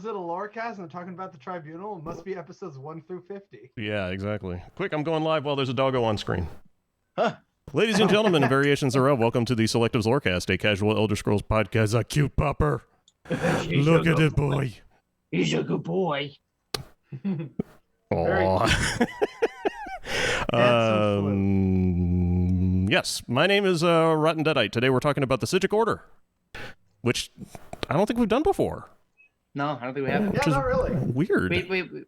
was it a Lorecast and they're talking about the tribunal? It must be episodes 1 through 50. Yeah, exactly. Quick, I'm going live while there's a doggo on screen. Huh. Ladies and gentlemen, and variations thereof, welcome to the Selectives Lorecast, a casual Elder Scrolls podcast. A cute pupper. Look at it, boy. He's a good boy. Aww. Yes, my name is Rotten Deadite. Today we're talking about the Psijic Order, which I don't think we've done before. No, I don't think we have. Yeah, not really. Weird.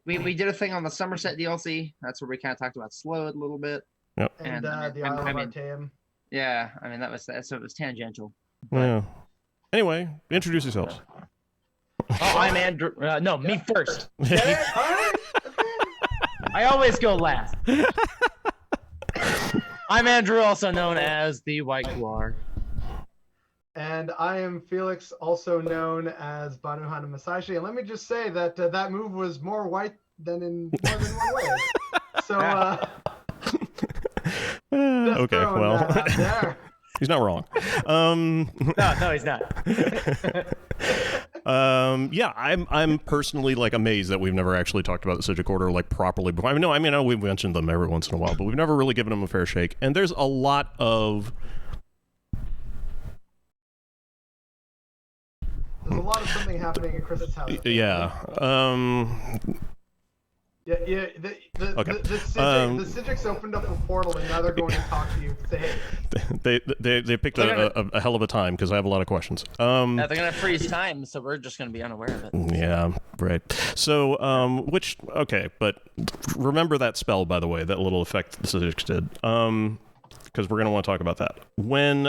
We did a thing on the Somerset DLC. That's where we kind of talked about Slowed a little bit. Yep. And the Isle of Artaeum. Yeah, I mean so it was tangential. But... Yeah. Anyway, introduce yourselves. Oh, I'm Andrew. No, me first. I always go last. I'm Andrew, also known as the White Guar. And I am Felix, also known as Banu Hana Masashi. And let me just say that that move was more white than in more than one way. So, okay, well, he's not wrong. No, he's not. Yeah, I'm personally like amazed that we've never actually talked about the Psijic Order like properly before. I know we've mentioned them every once in a while, but we've never really given them a fair shake. And there's a lot of something happening in Chris's house. Yeah. Yeah. Okay. The Siddiks opened up a portal, and now they're going to talk to you. Say, hey. They picked a hell of a time because I have a lot of questions. Yeah, they're gonna freeze time, so we're just gonna be unaware of it. Yeah, right. So, okay, but remember that spell, by the way, that little effect the Siddiks did, because we're gonna want to talk about that when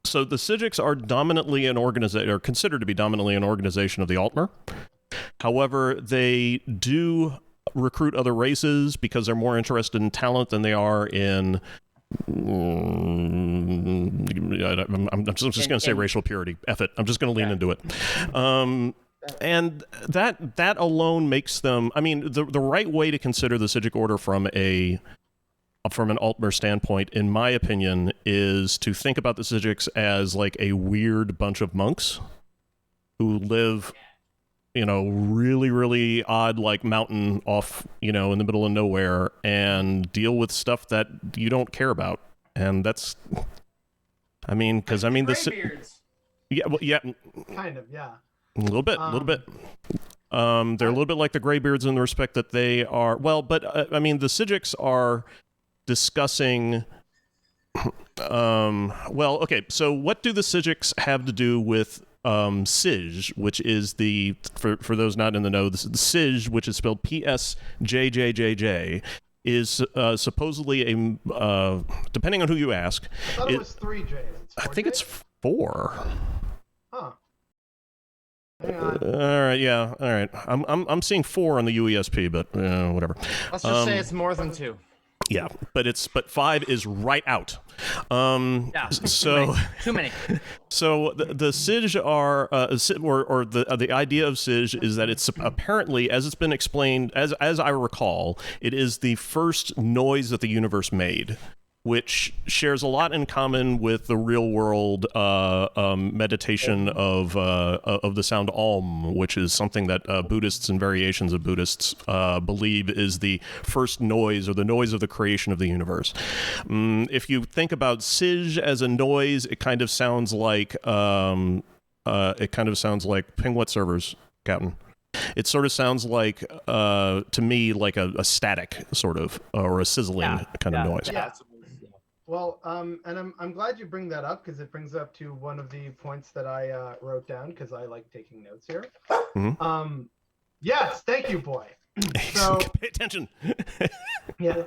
So the Psijics are dominantly an organization, or considered to be dominantly an organization of the Altmer. However, they do recruit other races because they're more interested in talent than they are in... I'm just going to say racial purity. F it. I'm just going to lean into it. And that alone makes them... I mean, the right way to consider the Psijic Order from an Altmer standpoint, in my opinion, is to think about the Psijics as like a weird bunch of monks who live... really, really odd, like, mountain off, in the middle of nowhere and deal with stuff that you don't care about. And that's, because, Greybeards. Yeah, well, yeah. Kind of, yeah. A little bit. They're a little bit like the Greybeards in the respect that they are, the Psijics are discussing... okay, so what do the Psijics have to do with... Psij, which is for those not in the know, the Psij, which is spelled Psjjjj, is supposedly a depending on who you ask. I thought it was 3 J's. I think it's 4. Huh. Hang on. All right, yeah, all right. I'm seeing 4 on the UESP, but whatever. Let's just say it's more than 2. Yeah, but 5 is right out. Yeah, so too many. So the Psij are, or the idea of Psij is that it's apparently, as it's been explained, as I recall, it is the first noise that the universe made, which shares a lot in common with the real world meditation of the sound Om, which is something that Buddhists and variations of Buddhists believe is the first noise, or the noise of the creation of the universe. If you think about Psij as a noise, it kind of sounds like Ping what servers, Captain? It sort of sounds like, to me, like a static sort of, or a sizzling kind of noise. Yeah. Well, and I'm glad you bring that up, because it brings up to one of the points that I wrote down, because I like taking notes here. Mm-hmm. Yes, thank you, boy. So pay attention. Yeah.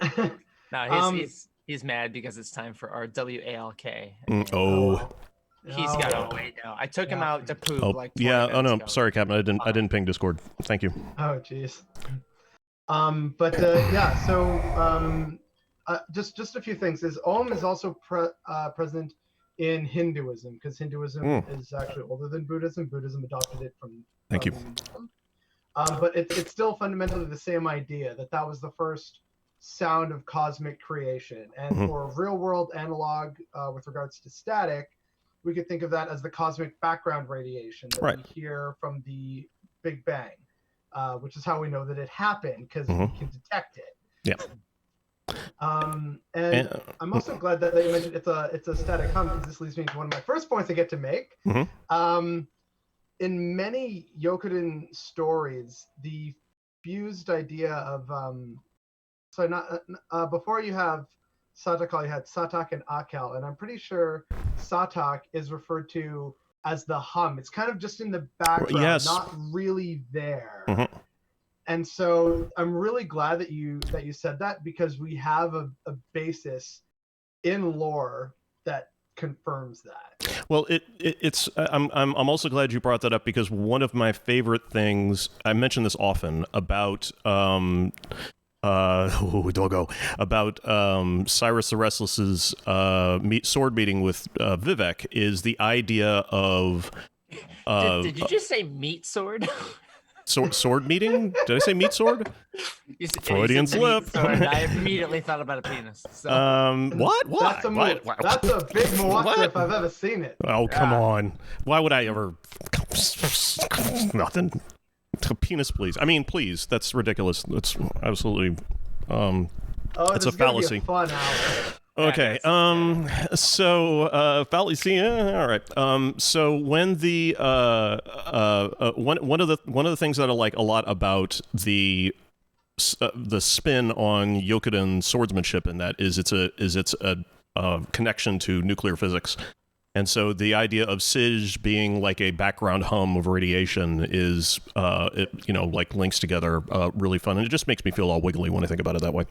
No, he's mad because it's time for our WALK. He's got to wait now. I took him out to poop. Oh no, ago. Sorry, Captain. I didn't ping Discord. Thank you. Oh, jeez. Just a few things. Om is also present in Hinduism, because Hinduism is actually older than Buddhism. Buddhism adopted it from. Thank you. But it's still fundamentally the same idea, that was the first sound of cosmic creation. And for real world analog with regards to static, we could think of that as the cosmic background radiation that Right. we hear from the Big Bang, which is how we know that it happened, because Mhm. we can detect it. Yeah. And I'm also glad that you mentioned it's a static hum, because this leads me to one of my first points I get to make. Mhm. In many Yokoden stories, the fused idea of before you have Satakal, you had Satak and Akal, and I'm pretty sure Satak is referred to as the hum. It's kind of just in the background, Yes. not really there. Mhm. And so I'm really glad that you said that, because we have a basis in lore that confirms that. Well, it's I'm also glad you brought that up, because one of my favorite things, I mention this often about doggo, about Cyrus the Restless's sword meeting with Vivek, is the idea of Did you just say meat sword? sword meeting? Did I say meat sword? You said Freudian meat slip. sword. I immediately thought about a penis. So. What? Why? That's a big Moata What? if I've ever seen it. Oh, come on. Why would I ever... Nothing. Penis, please. I mean, please. That's ridiculous. That's absolutely... it's a fallacy. Be a fun hour. Okay. So fallacy. All right. So when the one of the things that I like a lot about the spin on Yokoden swordsmanship in that is it's a connection to nuclear physics. And so the idea of Sij being like a background hum of radiation is, like links together really fun. And it just makes me feel all wiggly when I think about it that way.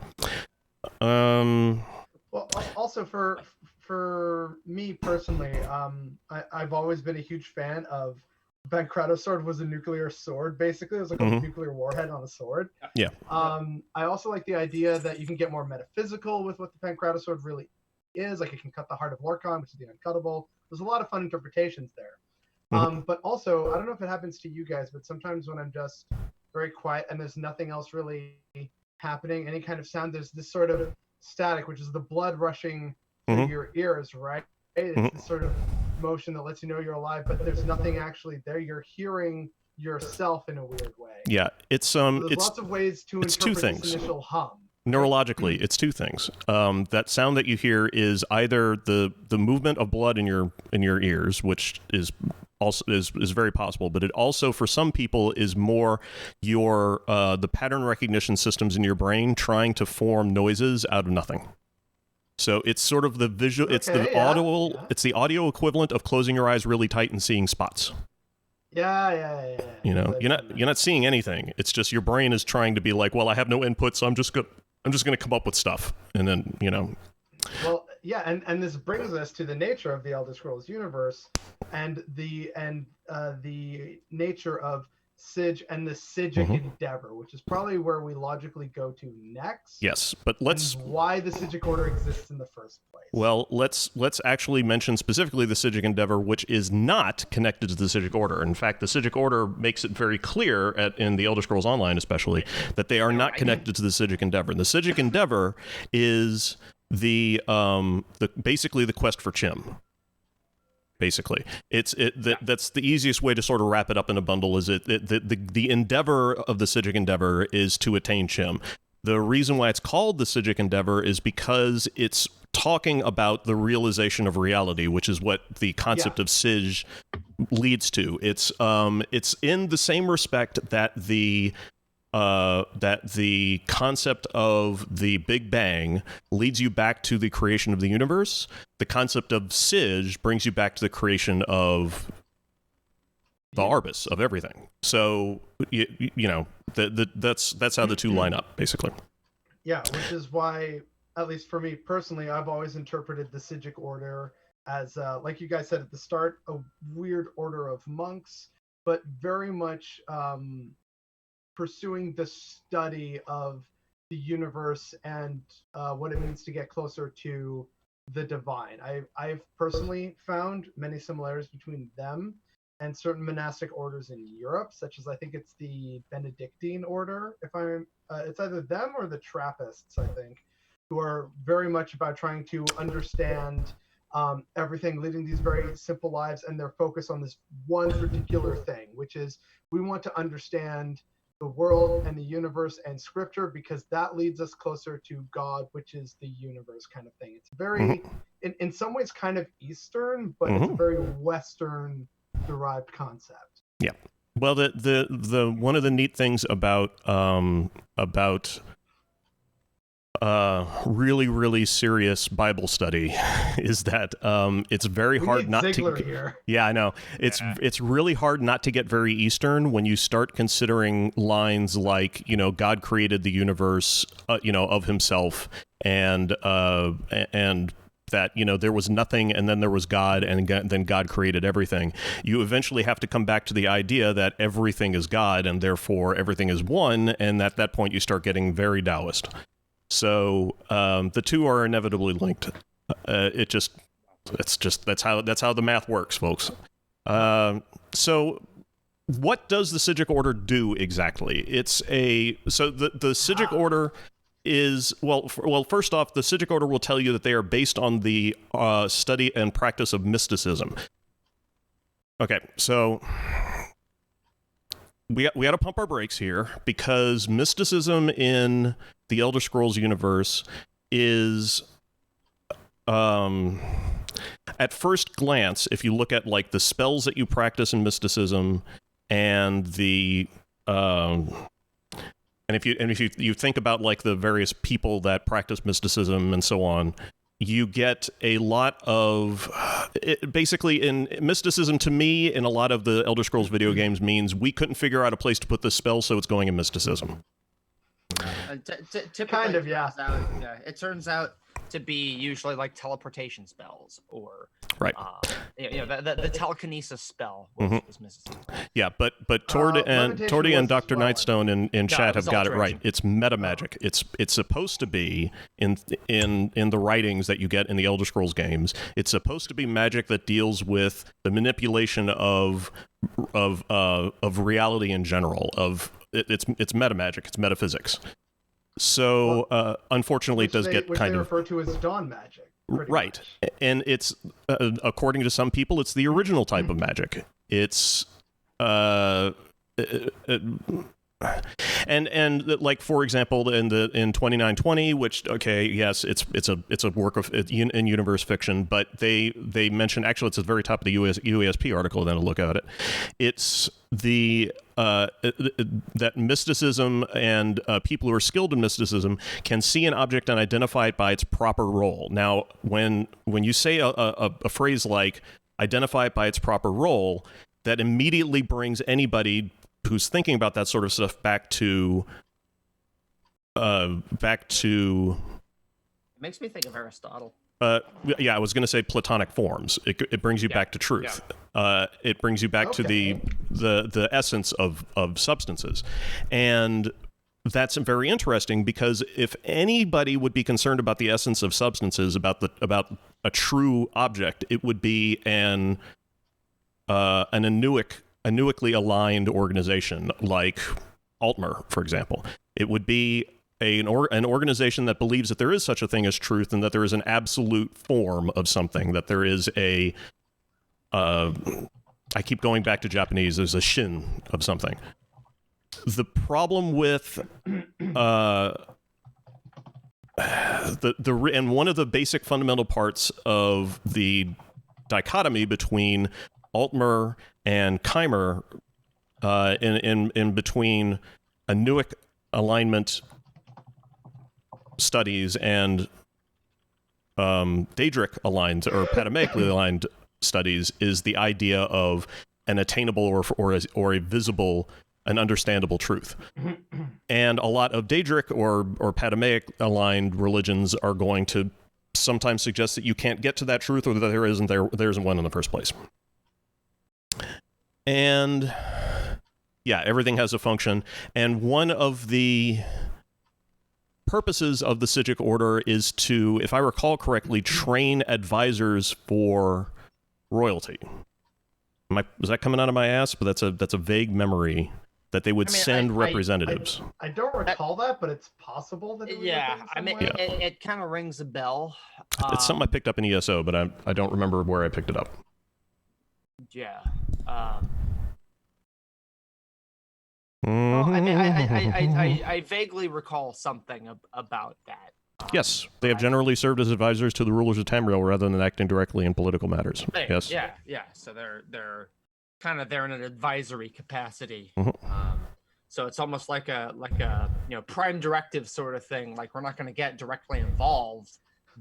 Well, also for me personally, I've always been a huge fan of Pancrato's sword. Was a nuclear sword, basically. It was like a nuclear warhead on a sword. Yeah. I also like the idea that you can get more metaphysical with what the Pancrato sword really is. Like, it can cut the heart of Lorcan, which is the uncuttable. There's a lot of fun interpretations there. But also, I don't know if it happens to you guys, but sometimes when I'm just very quiet and there's nothing else really happening, any kind of sound, there's this sort of static, which is the blood rushing through your ears, right? It's this sort of motion that lets you know you're alive, but there's nothing actually there. You're hearing yourself in a weird way. Yeah, it's so there's lots of ways to it's interpret two things. this initial hum. Neurologically, it's two things. That sound that you hear is either the movement of blood in your ears, which is also is very possible, but it also for some people is more your the pattern recognition systems in your brain trying to form noises out of nothing. So it's sort of the visual. It's the audio. Yeah. It's the audio equivalent of closing your eyes really tight and seeing spots. Yeah. You know, you're not seeing anything. It's just your brain is trying to be like, well, I have no input, so I'm just gonna come up with stuff, and then Well, yeah, and this brings us to the nature of the Elder Scrolls universe, and the nature of Sij and the Psijic Endeavor, which is probably where we logically go to next. Yes, but let's why the Psijic Order exists in the first place. Well, let's actually mention specifically the Civic Endeavor, which is not connected to the Psijic Order. In fact, the Psijic Order makes it very clear in the Elder Scrolls Online, especially, that they are not connected to the Psijic Endeavor. The Psijic Endeavor is the basically the quest for Chim. Basically, that's the easiest way to sort of wrap it up in a bundle. Is the endeavor of the Psijic Endeavor is to attain Chim. The reason why it's called the Psijic Endeavor is because it's talking about the realization of reality, which is what the concept of Sij leads to. It's in the same respect that the concept of the Big Bang leads you back to the creation of the universe. The concept of Sij brings you back to the creation of the Arbus, of everything. So that's how the two line up, basically. Yeah, which is why, at least for me personally, I've always interpreted the Psijic Order as, like you guys said at the start, a weird order of monks, but very much pursuing the study of the universe and what it means to get closer to the divine. I've personally found many similarities between them and certain monastic orders in Europe, such as I think it's the Benedictine order, it's either them or the Trappists, I think, who are very much about trying to understand everything, leading these very simple lives, and they're focused on this one particular thing, which is we want to understand the world and the universe and scripture, because that leads us closer to God, which is the universe kind of thing. It's very, in some ways, kind of Eastern, but it's a very Western derived concept. Yeah. Well, the one of the neat things about really, really serious Bible study is that it's very hard not to. Here. Yeah, I know. It's really hard not to get very Eastern when you start considering lines like, God created the universe, of Himself, and that there was nothing, and then there was God, and then God created everything. You eventually have to come back to the idea that everything is God, and therefore everything is one, and at that point you start getting very Taoist. So the two are inevitably linked. That's how the math works, folks. So what does the Psijic Order do exactly? The Psijic Order is, first off, the Psijic Order will tell you that they are based on the study and practice of mysticism. Okay, so we got to pump our brakes here, because mysticism in the Elder Scrolls universe is, at first glance, if you look at like the spells that you practice in mysticism and the and if you think about like the various people that practice mysticism and so on, you get a lot of basically in mysticism. To me, in a lot of the Elder Scrolls video games, means we couldn't figure out a place to put this spell, so it's going in mysticism. Typically, Kind of, yeah. It turns out to be usually like teleportation spells, or right. The telekinesis spell was mysticism. Yeah, but Tordy and Dr. Nightstone in chat have got it right. It's meta magic. It's supposed to be in the writings that you get in the Elder Scrolls games. It's supposed to be magic that deals with the manipulation of reality in general. It's meta magic. It's metaphysics. So unfortunately, it does get which kind they of refer to as dawn magic. Right. Much. And it's according to some people, it's the original type of magic. It's and like, for example, in 2920, which, okay, yes, it's a work of in universe fiction, but they mention, actually it's at the very top of the UASP article, then to look at it, it's the that mysticism and people who are skilled in mysticism can see an object and identify it by its proper role. Now, when you say a phrase like identify it by its proper role, that immediately brings anybody who's thinking about that sort of stuff back to It makes me think of Aristotle. Yeah, I was going to say Platonic forms. It brings you back to truth. Yeah. It brings you back to the essence of substances, and that's very interesting, because if anybody would be concerned about the essence of substances, about a true object, it would be an anuically aligned organization like Altmer, for example. It would be an organization that believes that there is such a thing as truth, and that there is an absolute form of something, that there is I keep going back to Japanese, there's a shin of something. The problem with and one of the basic fundamental parts of the dichotomy between Altmer and Keimer, in between anuic alignment studies and Daedric aligned or patomaically aligned studies, is the idea of an attainable or a visible, an understandable truth. And a lot of Daedric or patomaic aligned religions are going to sometimes suggest that you can't get to that truth, or that there isn't one in the first place. And yeah, everything has a function. And one of the purposes of the Psijic Order is to, if I recall correctly, train advisors for royalty. Was that coming out of my ass? But that's a vague memory that they would send representatives. I don't recall that, but it's possible that it would Yeah, happen I mean, somewhere. it kind of rings a bell. It's something I picked up in ESO, but I don't remember where I picked it up. Yeah. Well, I mean, I vaguely recall something about that. Yes, they have generally served as advisors to the rulers of Tamriel rather than acting directly in political matters. Yes. Yeah. So they're kind of there in an advisory capacity. So it's almost like a prime directive sort of thing. Like, we're not going to get directly involved,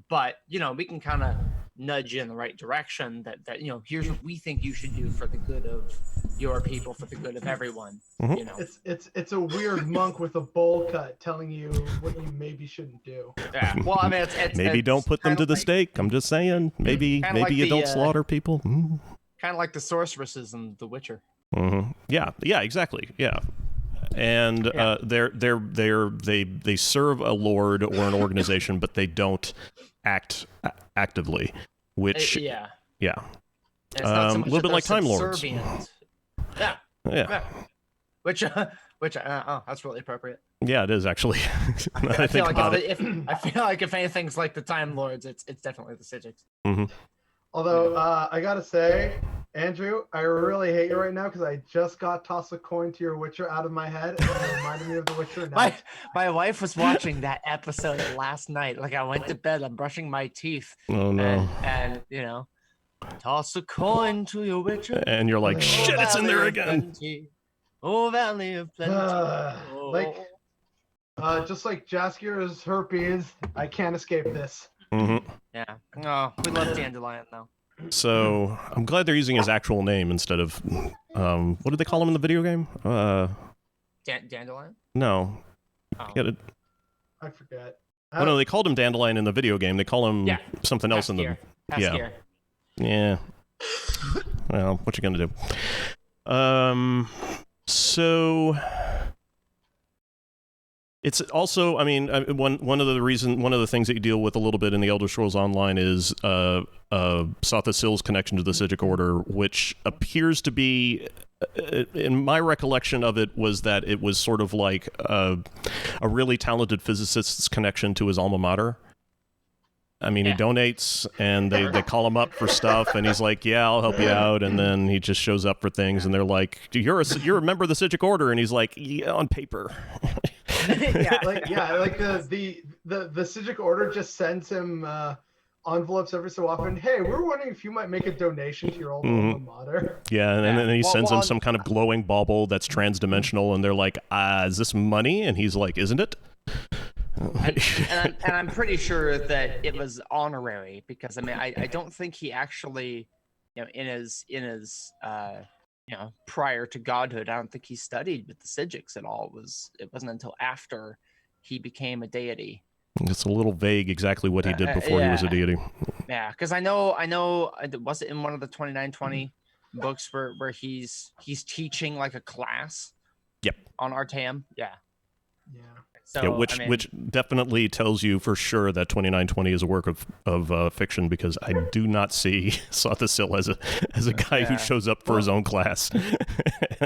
but we can kind of nudge you in the right direction. That here's what we think you should do for the good of your people, for the good of everyone. It's a weird monk with a bowl cut telling you what you maybe shouldn't do. Yeah. Well, I mean, it's maybe don't put them to the stake. I'm just saying. Maybe you don't slaughter people. Kind of like the sorceresses in The Witcher. Yeah, exactly. Yeah. And they serve a lord or an organization, but they don't act actively. Which It's a not so much little bit like Time Lords. subservient. Yeah. Which that's really appropriate. Yeah, it is actually. I feel like if anything's like the Time Lords, it's definitely the Psijics. Although I gotta say, Andrew, I really hate you right now because I just got toss a coin to your Witcher out of my head, and it reminded me of The Witcher. My wife was watching that episode last night. Like, I went to bed, I'm brushing my teeth. Oh no! And toss a coin to your Witcher. And you're like, shit, it's in there again. Oh, Valley of Plenty. Just like Jaskier's herpes, I can't escape this. Yeah. Oh, we love Dandelion though. So I'm glad they're using his actual name instead of what did they call him in the video game? Dandelion? No. Get it? I forget. Oh no, they called him Dandelion in the video game. They call him something else in the Yeah. Well, what you gonna do? So it's also, I mean, one of the things that you deal with a little bit in the Elder Scrolls Online is Sothasil's connection to the Psijic Order, which appears to be, in my recollection of it, was that it was sort of like a really talented physicist's connection to his alma mater. I mean, he donates, and they call him up for stuff, and he's like, "Yeah, I'll help you out," and then he just shows up for things, and they're like, "You're a member of the Psijic Order," and he's like, "Yeah, on paper." like the Psijic Order just sends him envelopes every so often. Hey, we're wondering if you might make a donation to your old alma mater. Yeah, and then he sends him some kind of glowing bauble that's transdimensional, and they're like, "Is this money?" And he's like, "Isn't it?" and I'm pretty sure that it was honorary, because I mean, I don't think he actually, in his prior to godhood, I don't think he studied with the Psijics at all. It wasn't until after he became a deity. It's a little vague exactly what he did before he was a deity. Yeah, because I know. Was it in one of the 2920 books where he's teaching like a class? Yep. On Artaeum. Yeah. Yeah. So, which definitely tells you for sure that 2920 is a work of fiction, because I do not see Sothasil as a guy who shows up for his own class.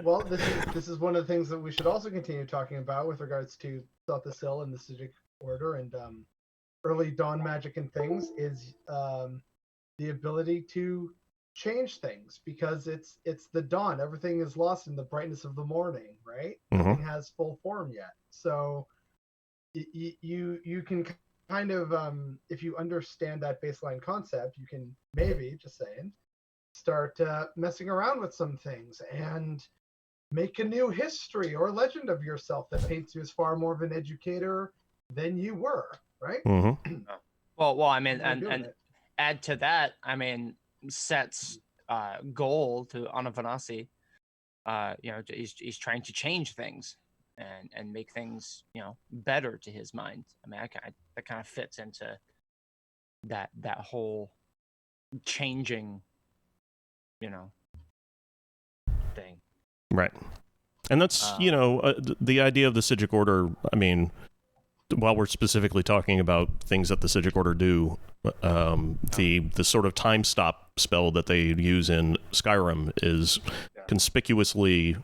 Well, this is one of the things that we should also continue talking about with regards to Sothasil and the Psijic Order and early dawn magic and things, is the ability to change things, because it's the dawn. Everything is lost in the brightness of the morning, right? Nothing has full form yet. So you can kind of, if you understand that baseline concept, you can maybe, just saying, start messing around with some things and make a new history or legend of yourself that paints you as far more of an educator than you were, right? Well, I mean, and add to that, I mean, Set's goal to Anavanasi, he's trying to change things and make things, better to his mind. I mean, that kind of fits into that whole changing, thing. Right. And that's, the idea of the Psijic Order. I mean, while we're specifically talking about things that the Psijic Order do, the sort of time stop spell that they use in Skyrim is conspicuously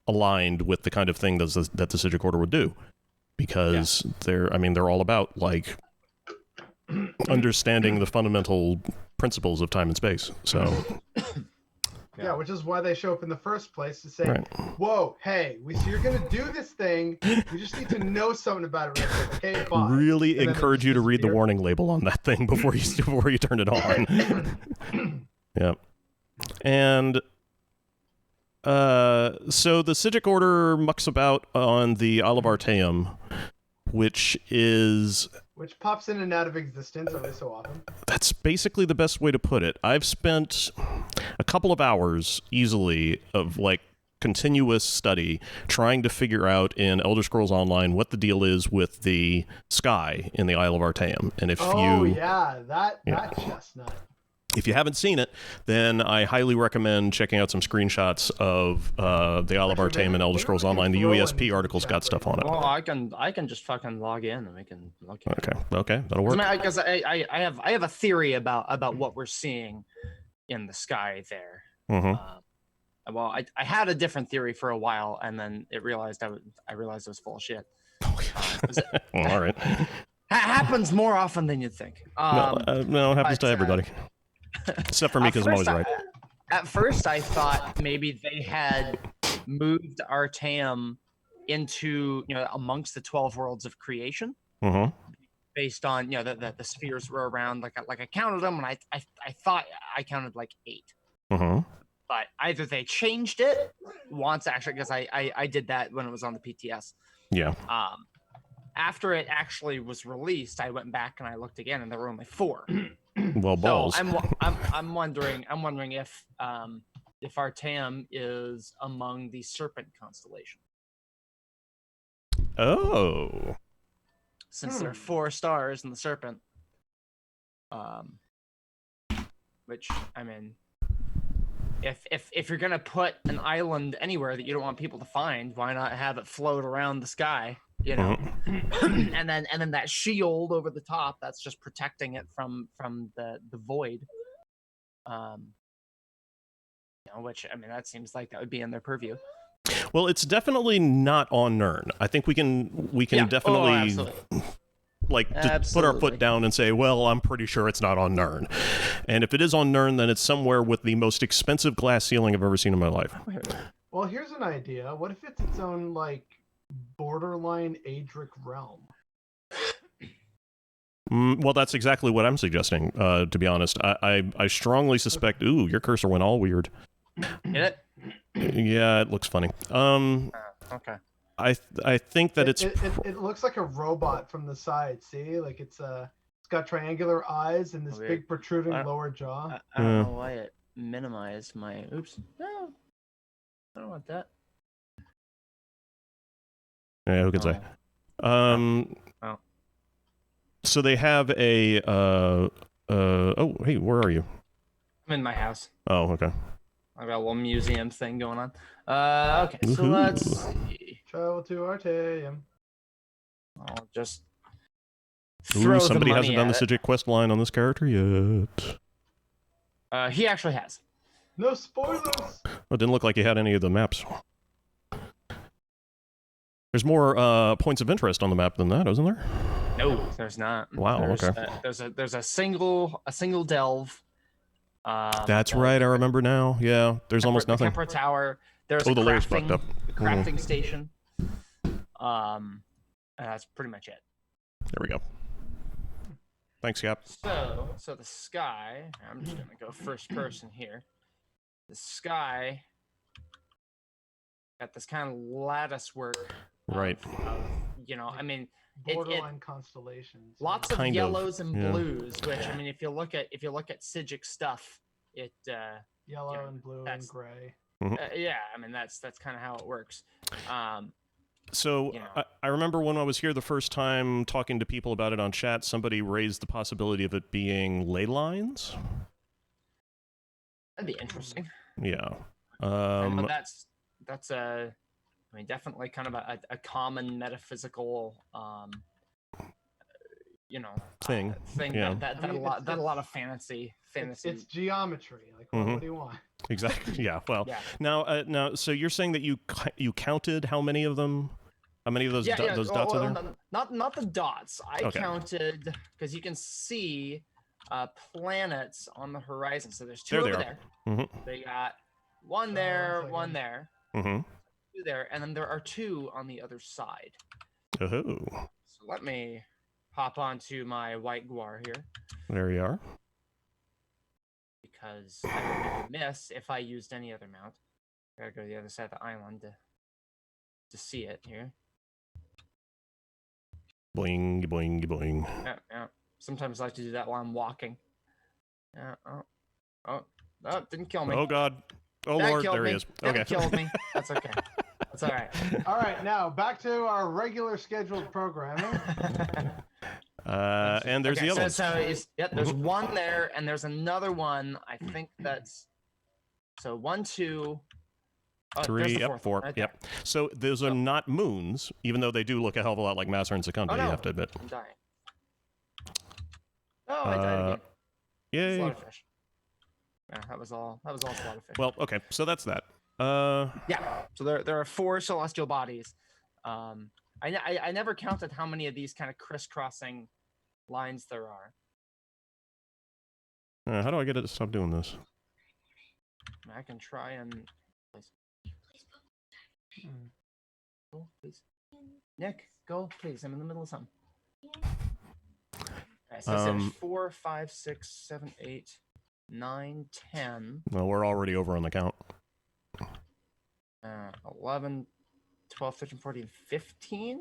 aligned with the kind of thing that the Psijic Order would do, because they're all about like understanding the fundamental principles of time and space. So yeah, which is why they show up in the first place to say, right. whoa, hey, we see you're gonna do this thing. We just need to know something about it real quick. Okay, bye. Really And encourage you to read the warning label on that thing before you turn it on. Yeah. And so the Psijic Order mucks about on the Isle of Artaeum, which pops in and out of existence every so often. That's basically the best way to put it. I've spent a couple of hours easily of like continuous study trying to figure out in Elder Scrolls Online what the deal is with the sky in the Isle of Artaeum. And if that chestnut. If you haven't seen it, then I highly recommend checking out some screenshots of the Isle of Artaeum and Elder Scrolls Online. The UESP article's got stuff on it. Well, I can just fucking log in and we can look at it. Okay, that'll work. Because I have a theory about what we're seeing in the sky there. Mm-hmm. Well, I had a different theory for a while, and then I realized it was full of shit. Well, all right. Happens more often than you'd think. No, it happens to everybody. Except for me, because I'm always right. At first, I thought maybe they had moved Artaeum into, amongst the 12 worlds of creation, based on, the spheres were around. Like I counted them, and I thought I counted like 8. But either they changed it once, actually, because I did that when it was on the PTS. Yeah. After it actually was released, I went back and I looked again, and there were only 4. Well, balls. So I'm wondering if Artaeum is among the Serpent constellation. Oh. Since there are 4 stars in the Serpent. Which, I mean, if you're gonna put an island anywhere that you don't want people to find, why not have it float around the sky? And then that shield over the top that's just protecting it from the void. Which, I mean, that seems like that would be in their purview. Well, it's definitely not on Nirn. I think we can definitely just put our foot down and say, well, I'm pretty sure it's not on Nirn. And if it is on Nirn, then it's somewhere with the most expensive glass ceiling I've ever seen in my life. Well, here's an idea. What if it's its own, like, borderline Adric realm? Well, that's exactly what I'm suggesting, to be honest. I strongly suspect... Ooh, your cursor went all weird. Get it? Yeah, it looks funny. Okay. I think that it looks like a robot from the side. See, like it's got triangular eyes and this big protruding lower jaw. I don't know why it minimized my. Oops. No, I don't want that. Yeah, who can say? So they have a. Oh, hey, where are you? I'm in my house. Oh, okay. I've got a little museum thing going on. Okay, so let's see. Travel to Artaeum. I'll just throw somebody the money hasn't done the at Siddik quest line on this character yet. He actually has. No spoilers. Well, it didn't look like he had any of the maps. There's more points of interest on the map than that, isn't there? No, there's not. Wow. Okay. There's a single delve. That's right. I remember now. Yeah. There's almost nothing. Temper Tower. There's the layer's fucked up. The crafting station. And that's pretty much it. There we go. Thanks, Cap. So the sky. I'm just gonna go first person here. The sky got this kind of lattice work. Right. I mean, borderline constellations. Lots of yellows and blues. Which, I mean, if you look at Psijic stuff, it yellow and blue and gray. Yeah, I mean that's kind of how it works. So I remember when I was here the first time talking to people about it on chat, somebody raised the possibility of it being ley lines. That'd be interesting. Yeah. That's I mean, definitely kind of a common metaphysical, thing. That a lot of fantasy. It's geometry. Like, what do you want? Exactly. Yeah. Well, Yeah. now, so you're saying that you counted how many of them? How many of those those dots are there? Not the dots. I Okay. counted because you can see planets on the horizon. So there's two There they over are. there. Mm-hmm. They got one there, like one a- there, Mm-hmm. two there, and then there are two on the other side. Oh, So let me hop onto my white guar here there you are. because I would be remiss if I used any other mount. Gotta go to the other side of the island to see it here. Boing, boing, boing. Yeah. Sometimes I like to do that while I'm walking. Yeah. Oh, didn't kill me. Oh God. Oh That Lord, killed there me. he is. That Okay. killed me. That's okay. That's all right. All right, now back to our regular scheduled programming. And there's Okay, the other so, one. so it's, yep, there's one there, and there's another one. I think that's so 1, 2, there's 3, the yep, fourth 4, one right there. yep. So those are not moons, even though they do look a hell of a lot like Master and Secunda, Oh, no. you have to admit. I'm dying. Oh, I died again. Yay. Slaughterfish. Yeah, that was all slaughterfish. Well, okay, so that's that. Yeah. So there are 4 celestial bodies. I never counted how many of these kind of crisscrossing lines there are. How do I get it to stop doing this? I can try and. Go, please. Nick, go, please. I'm in the middle of something. Alright, so there's 4, 5, 6, 7, 8, 9, 10. Well, we're already over on the count. 11, 12, 13, 14, 15.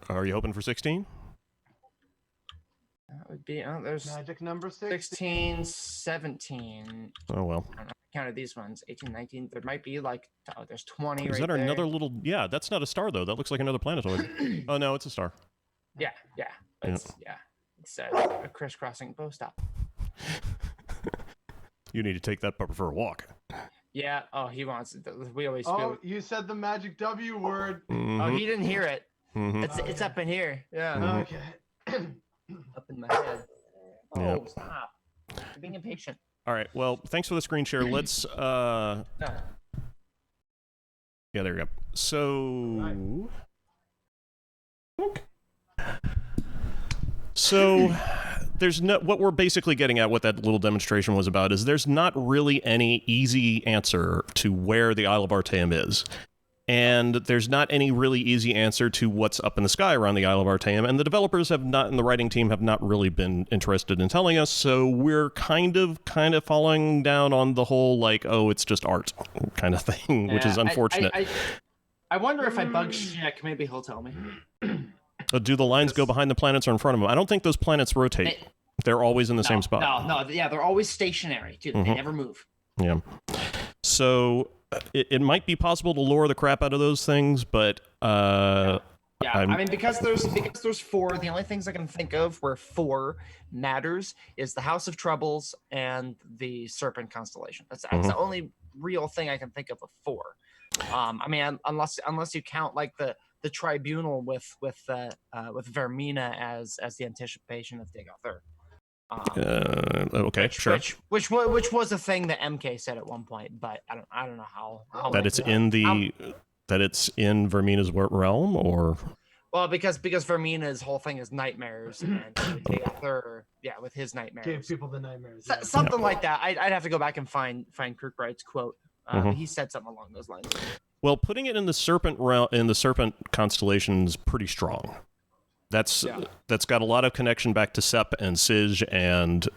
Are you hoping for 16? That would be. Oh, there's Magic number 6. 16, 17. Oh, well. I don't know. I counted these ones. 18, 19. There might be like. Oh, there's 20 Is right that there. another little... Yeah, that's not a star, though. That looks like another planetoid. Oh, no, it's a star. Yeah. Yeah. It's a crisscrossing bow stop. You need to take that puppet for a walk. Yeah. Oh, he wants. We always. Oh, you said the magic W word. Mhm. Oh, he didn't hear it. Mhm. It's up in here. Yeah. Mhm. Okay. Up in my head. Oh, Yep. stop. You're being impatient. All right, well, thanks for the screen share. Let's... No. Yeah, there we go. So... So, there's no... What we're basically getting at, what that little demonstration was about, is there's not really any easy answer to where the Isle of Artaeum is. And there's not any really easy answer to what's up in the sky around the Isle of Artaeum, and the developers have not, and the writing team have not really been interested in telling us, so we're kind of falling down on the whole, like, oh, it's just art kind of thing, which is unfortunate. I wonder if I bug Shick, maybe he'll tell me. Do the lines go behind the planets or in front of them? I don't think those planets rotate. They're always in the same spot. No, yeah, they're always stationary, too. They never move. Yeah. So... It might be possible to lure the crap out of those things, but Yeah, I mean because there's 4. The only things I can think of where 4 matters is the House of Troubles and the Serpent constellation. That's the only real thing I can think of 4. I mean, unless you count like the tribunal with Vermina as the anticipation of Dagoth. Okay, sure. Which was a thing that MK said at one point, but I don't know how that it's in the that it's in Vermina's realm, or well because Vermina's whole thing is nightmares and Dagoth, with his nightmares Gave people the nightmares. Something like that. I'd have to go back and find Kirkbright's quote. He said something along those lines. Well, putting it in the Serpent realm, in the Serpent constellation, is pretty strong. That's got a lot of connection back to Sep and Sij and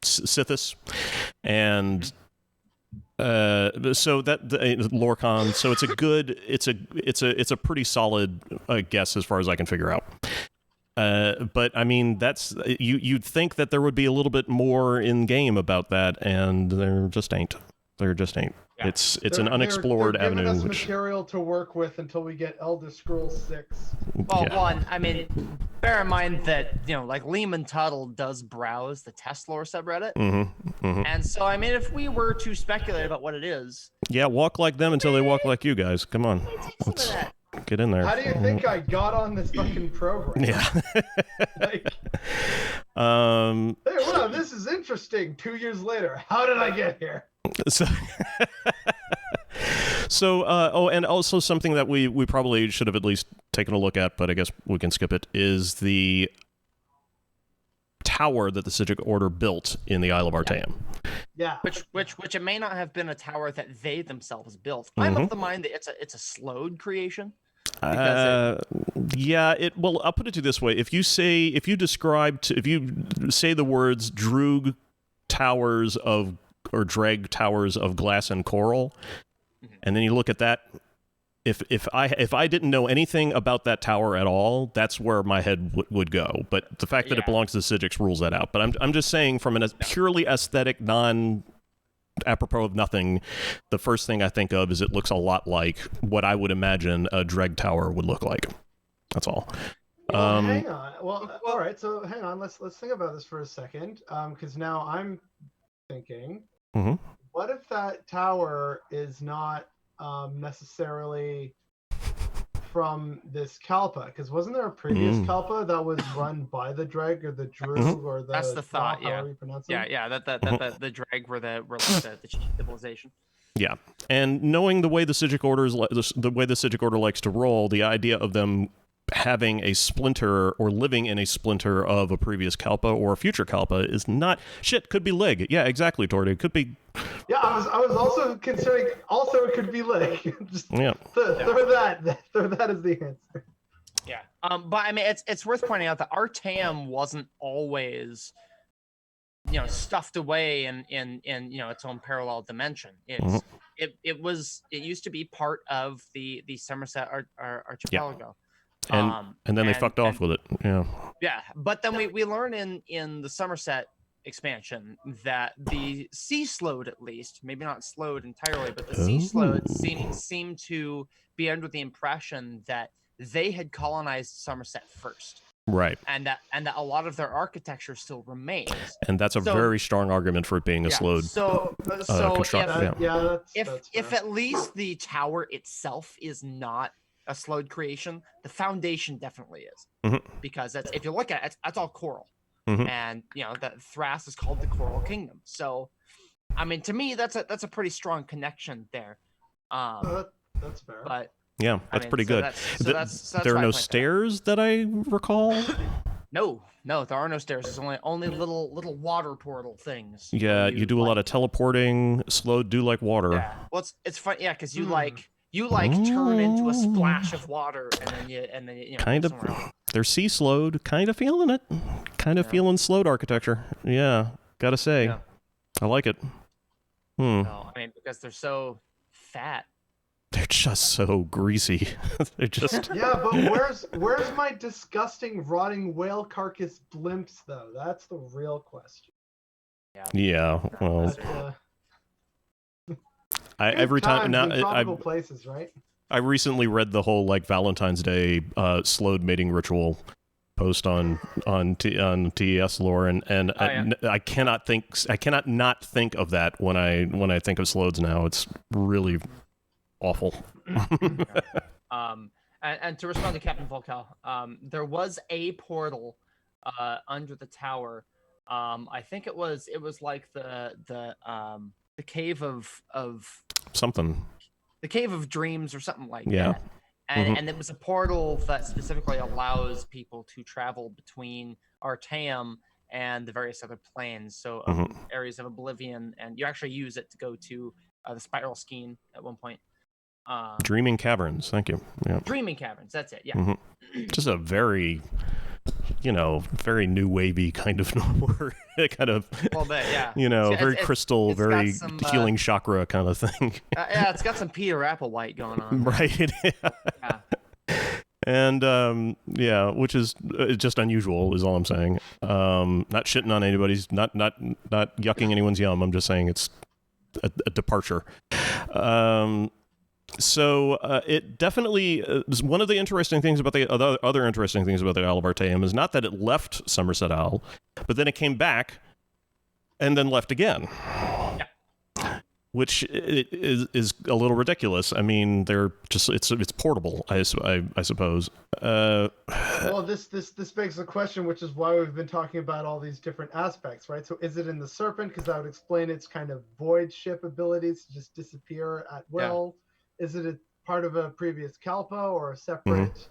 Sithis, and so that Lorcon. So it's a pretty solid guess as far as I can figure out. But I mean, that's you'd think that there would be a little bit more in game about that, and there just ain't. Yeah. It's an unexplored they're avenue. Us material to work with until we get Elder Scrolls 6. Well, one, I mean, bear in mind that like Lehman Tuttle does browse the Tesla subreddit, and so I mean, if we were to speculate about what it is, walk like them until they walk like you guys. Come on, let's get in there. How do you think I got on this fucking program? Yeah. Hey, wow, this is interesting. 2 years later, how did I get here? So, and also something that we probably should have at least taken a look at, but I guess we can skip it, is the tower that the Psijic Order built in the Isle of Artaeum. Yeah. Which it may not have been a tower that they themselves built. I'm of the mind that it's a slowed creation. Well, I'll put it to you this way: if you say the words Droog towers of or Dreg towers of glass and coral, and then you look at that, if I didn't know anything about that tower at all, that's where my head would go. But the fact that it belongs to the Siddiks rules that out. But I'm just saying, from a purely aesthetic, apropos of nothing, the first thing I think of is it looks a lot like what I would imagine a Dreg tower would look like. That's all. Well, hang on. Well, all right. So hang on. Let's think about this for a second. Because now I'm thinking, what if that tower is not necessarily from this Kalpa? Because wasn't there a previous Kalpa that was run by the Dreg or the Droog or the? That's the thought. However you pronounce it? Yeah. That the Dreg were the chief civilization. Yeah, and knowing the way the Psijic Order likes to roll, the idea of them having a splinter or living in a splinter of a previous Kalpa or a future Kalpa is not shit. Could be Lig. Yeah, exactly, Tordy. It could be. Yeah, I was also considering. Also, it could be Lig. Throw that as the answer. Yeah. But I mean, it's worth pointing out that Artaeum wasn't always, stuffed away in its own parallel dimension. It used to be part of the Somerset archipelago. And then they fucked off with it. Yeah. Yeah, but then we learn in the Somerset expansion that the sea slowed, at least, maybe not slowed entirely, but the sea slowed seemed to be under the impression that they had colonized Somerset first. Right. And that a lot of their architecture still remains. And that's a very strong argument for it being a slowed construction. If at least the tower itself is not a slowed creation, the foundation definitely is. Because if you look at it, that's all coral. And the Thras is called the Coral Kingdom. So I mean, to me, that's a pretty strong connection there. That's fair. But yeah, that's pretty good. There are no stairs that I recall. No, there are no stairs. There's only little water portal things. Yeah, you do a lot of teleporting. Slowed do like water. Yeah. Well, it's fun. Yeah, because you turn into a splash of water, and then you kind of. They're sea slowed. Kind of feeling it. Feeling slowed architecture. Yeah, gotta say, I like it. No, I mean, because they're so fat. They're just so greasy. They're just. Yeah, but where's my disgusting rotting whale carcass blimps though? That's the real question. Yeah. Well. Every time now, places, right? I recently read the whole Valentine's Day slowed mating ritual post on TES lore, and I cannot not think of that when I think of sloweds now. It's really awful. And to respond to Captain Volkel, there was a portal under the tower. I think it was like the cave of something. The Cave of Dreams or something like that. And it was a portal that specifically allows people to travel between Artaeum and the various other planes. So areas of Oblivion, and you actually use it to go to the Spiral Scheme at one point. Dreaming Caverns, thank you. Yeah. Dreaming Caverns, that's it. Yeah. Just a very, very new wavy kind of kind of. Well, yeah. Very crystal, very healing chakra kind of thing. Yeah, it's got some Peter Applewhite going on. Right. Yeah. And which is just unusual, is all I'm saying. Not shitting on anybody's, not yucking anyone's yum. I'm just saying it's a departure. So it definitely one of the interesting things about the other interesting things about the Isle of Artaeum is not that it left Somerset Isle, but then it came back and then left again. which is a little ridiculous. I mean, they're just it's portable, I suppose. Well, this begs the question, which is why we've been talking about all these different aspects, right? So is it in the Serpent? Because that would explain its kind of void ship abilities to just disappear at will. Yeah. Is it a part of a previous Kalpa or a separate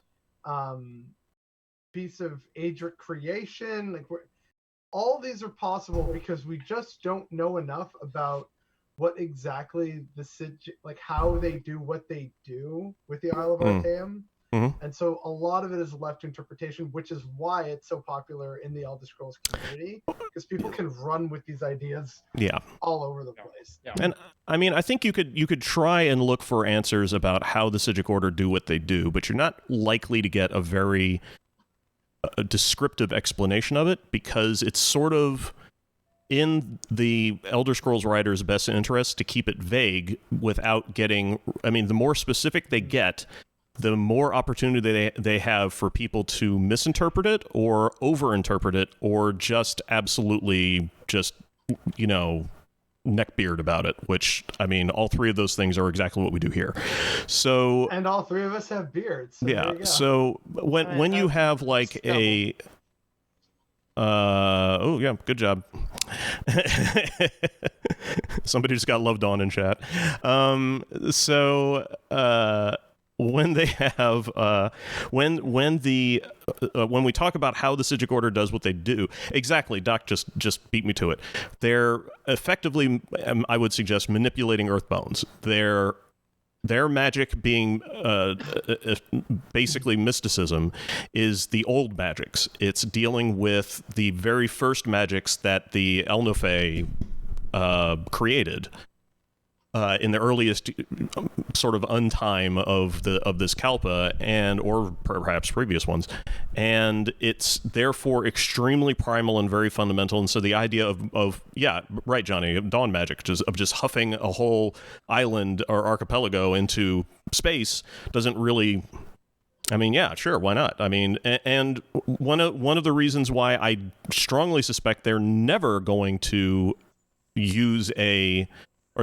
piece of Adric creation? Like, all these are possible because we just don't know enough about what exactly the Psijic, like how they do what they do with the Isle of Artaeum. And so a lot of it is left to interpretation, which is why it's so popular in the Elder Scrolls community, because people can run with these ideas all over the place. Yeah. And I mean, I think you could try and look for answers about how the Psijic Order do what they do, but you're not likely to get a very descriptive explanation of it, because it's sort of in the Elder Scrolls writers' best interest to keep it vague without getting... I mean, the more specific they get, the more opportunity they have for people to misinterpret it or overinterpret it or just absolutely just, neckbeard about it, which, I mean, all three of those things are exactly what we do here. So... And all three of us have beards. So yeah, so when you have like a... oh yeah, good job. Somebody just got loved on in chat. When they have when we talk about how the Psijic Order does what they do, exactly, Doc just beat me to it. They're effectively, I would suggest, manipulating Earthbones. Their magic, being basically mysticism, is the old magics. It's dealing with the very first magics that the Elnofey created in the earliest sort of untime of this Kalpa, or perhaps previous ones, and it's therefore extremely primal and very fundamental. And so the idea of yeah, right, Johnny, dawn magic, of just huffing a whole island or archipelago into space doesn't really... I mean, yeah, sure, why not? I mean, and one of the reasons why I strongly suspect they're never going to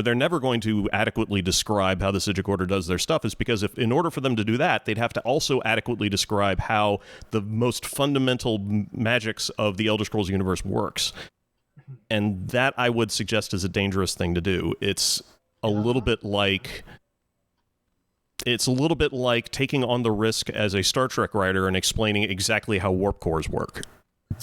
they're never going to adequately describe how the Psijic Order does their stuff is because in order for them to do that, they'd have to also adequately describe how the most fundamental magics of the Elder Scrolls universe works. And that, I would suggest, is a dangerous thing to do. It's a little bit like taking on the risk as a Star Trek writer and explaining exactly how warp cores work.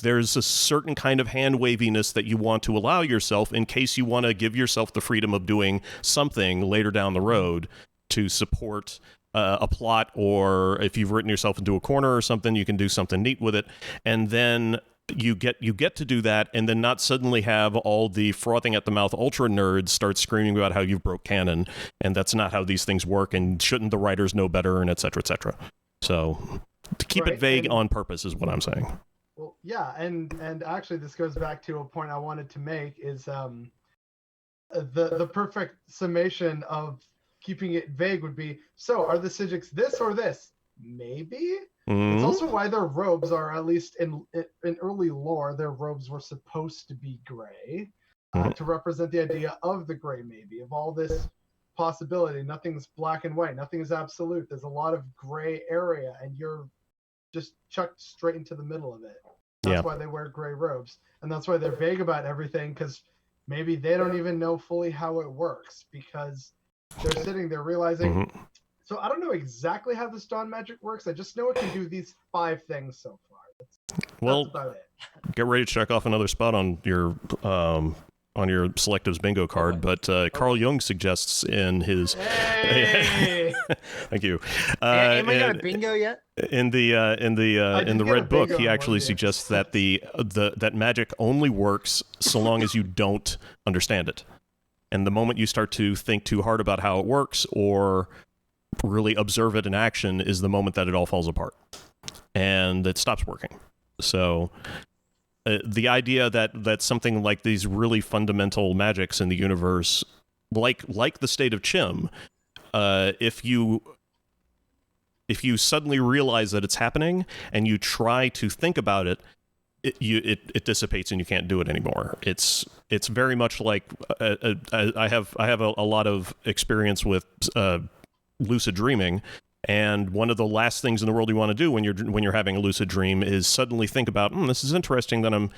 There's a certain kind of hand-waviness that you want to allow yourself in case you want to give yourself the freedom of doing something later down the road to support a plot, or if you've written yourself into a corner or something, you can do something neat with it, and then you get to do that, and then not suddenly have all the frothing at the mouth ultra nerds start screaming about how you've broke canon, and that's not how these things work, and shouldn't the writers know better, and et cetera, et cetera. So to keep it vague on purpose is what I'm saying. Well, yeah, and actually this goes back to a point I wanted to make, is the perfect summation of keeping it vague would be, so are the Psijics this or this? Maybe? It's also why their robes are, at least in early lore, their robes were supposed to be gray, to represent the idea of the gray maybe, of all this possibility. Nothing's black and white, nothing is absolute. There's a lot of gray area, and you're just chucked straight into the middle of it. That's why they wear gray robes, and that's why they're vague about everything, because maybe they don't even know fully how it works, because they're sitting there realizing, so I don't know exactly how this dawn magic works. I just know it can do these 5 things so far. That's about it. Get ready to check off another spot on your Selectives bingo card, but Carl Jung suggests in his... Hey! Thank you. Am I got a bingo yet? In the Red Book, he actually suggests that that magic only works so long as you don't understand it. And the moment you start to think too hard about how it works or really observe it in action is the moment that it all falls apart. And it stops working. So... the idea that something like these really fundamental magics in the universe, like the state of Chim, if you suddenly realize that it's happening and you try to think about it, it dissipates and you can't do it anymore. It's very much like I have a lot of experience with lucid dreaming, and one of the last things in the world you want to do when you're having a lucid dream is suddenly think about, this is interesting that I'm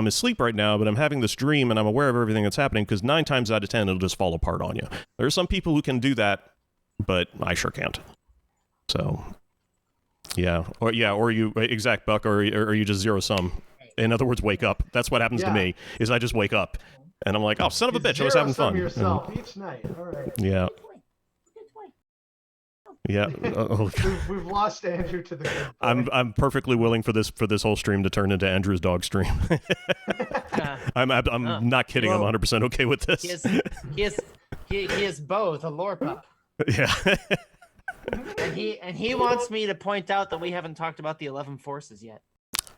asleep right now, but I'm having this dream and I'm aware of everything that's happening, because 9 times out of 10 it'll just fall apart on you. There are some people who can do that, but I sure can't. So. Yeah, or you exact Buck, or you just zero sum. In other words, wake up. That's what happens to me. Is I just wake up, and I'm like, oh, son of a bitch, I was having fun. Yourself each night. All right. Yeah. Yeah. We've lost Andrew to the good boy. I'm perfectly willing for this whole stream to turn into Andrew's dog stream. I'm not kidding. I'm 100% okay with this. He is both a lore pup. Yeah. And he wants me to point out that we haven't talked about the 11 forces yet.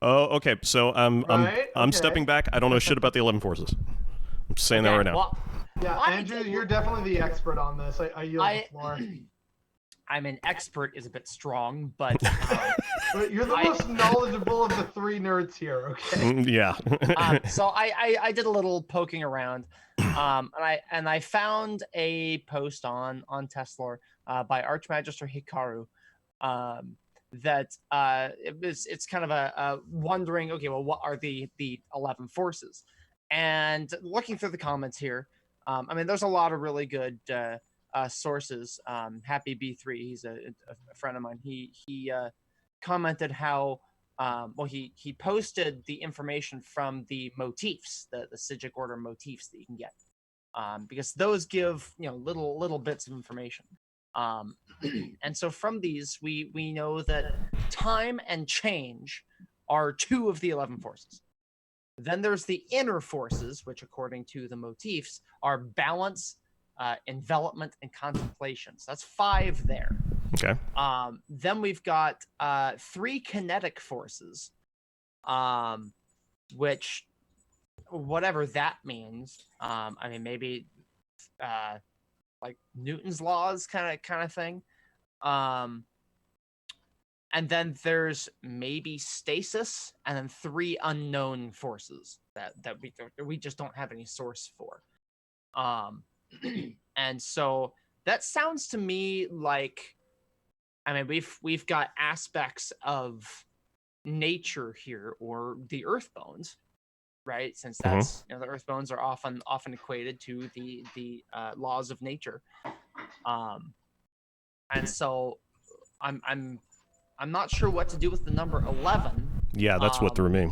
Oh, okay. So I'm stepping back. I don't know shit about the 11 forces. I'm saying that right now. Well, yeah, Andrew, you're definitely the expert on this. I yield the floor. I'm an expert is a bit strong, but you're the most knowledgeable of the 3 nerds here. Okay. Yeah. So I did a little poking around, and I found a post on Tesla by Archmagister Hikaru, that it's kind of a wondering, okay, well, what are the 11 forces? And looking through the comments here, I mean, there's a lot of really good sources. Happy B3, he's a friend of mine. He commented how he posted the information from the motifs, the Psijic Order motifs that you can get, because those give little bits of information. And so from these, we know that time and change are 2 of the 11 forces. Then there's the inner forces, which according to the motifs are balance, envelopment, and contemplation. So that's 5 there. Okay. Then we've got 3 kinetic forces, which whatever that means. I mean, maybe like Newton's laws kind of thing. And then there's maybe stasis, and then 3 unknown forces that we just don't have any source for. And so that sounds to me like, I mean, we've got aspects of nature here, or the earth bones, right? Since that's the earth bones are often equated to the laws of nature. And so I'm not sure what to do with the number 11. Yeah, that's what threw me.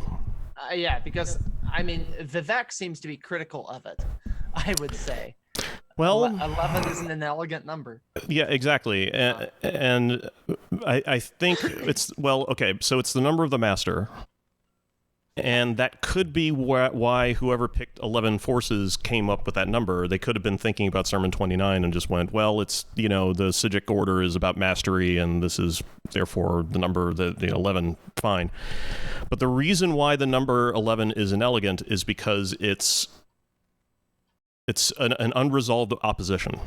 Yeah, because I mean, Vivek seems to be critical of it, I would say. Well, 11 isn't an elegant number. Yeah, exactly. And I think it's, well, okay, so it's the number of the master. And that could be why whoever picked 11 forces came up with that number. They could have been thinking about Sermon 29 and just went, well, it's, the Psijic Order is about mastery, and this is therefore the number, the 11, fine. But the reason why the number 11 is inelegant is because it's an unresolved opposition.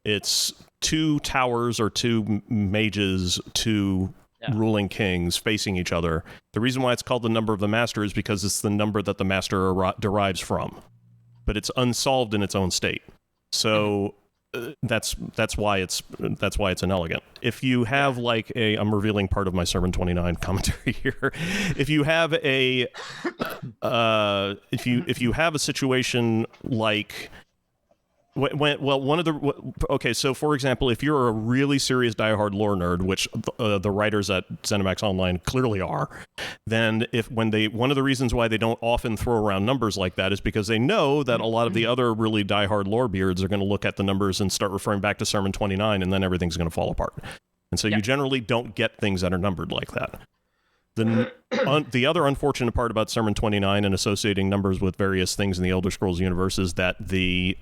It's 2 towers or 2 mages, 2 ruling kings facing each other. The reason why it's called the number of the master is because it's the number that the master derives from, but it's unsolved in its own state. So that's why it's inelegant. If you have like I'm revealing part of my Sermon 29 commentary here. If you have a if you have a situation like so for example, if you're a really serious diehard lore nerd, which the writers at ZeniMax Online clearly are, then one of the reasons why they don't often throw around numbers like that is because they know that a lot of the other really diehard lore beards are going to look at the numbers and start referring back to Sermon 29, and then everything's going to fall apart. And so you generally don't get things that are numbered like that. The other unfortunate part about Sermon 29 and associating numbers with various things in the Elder Scrolls universe is that the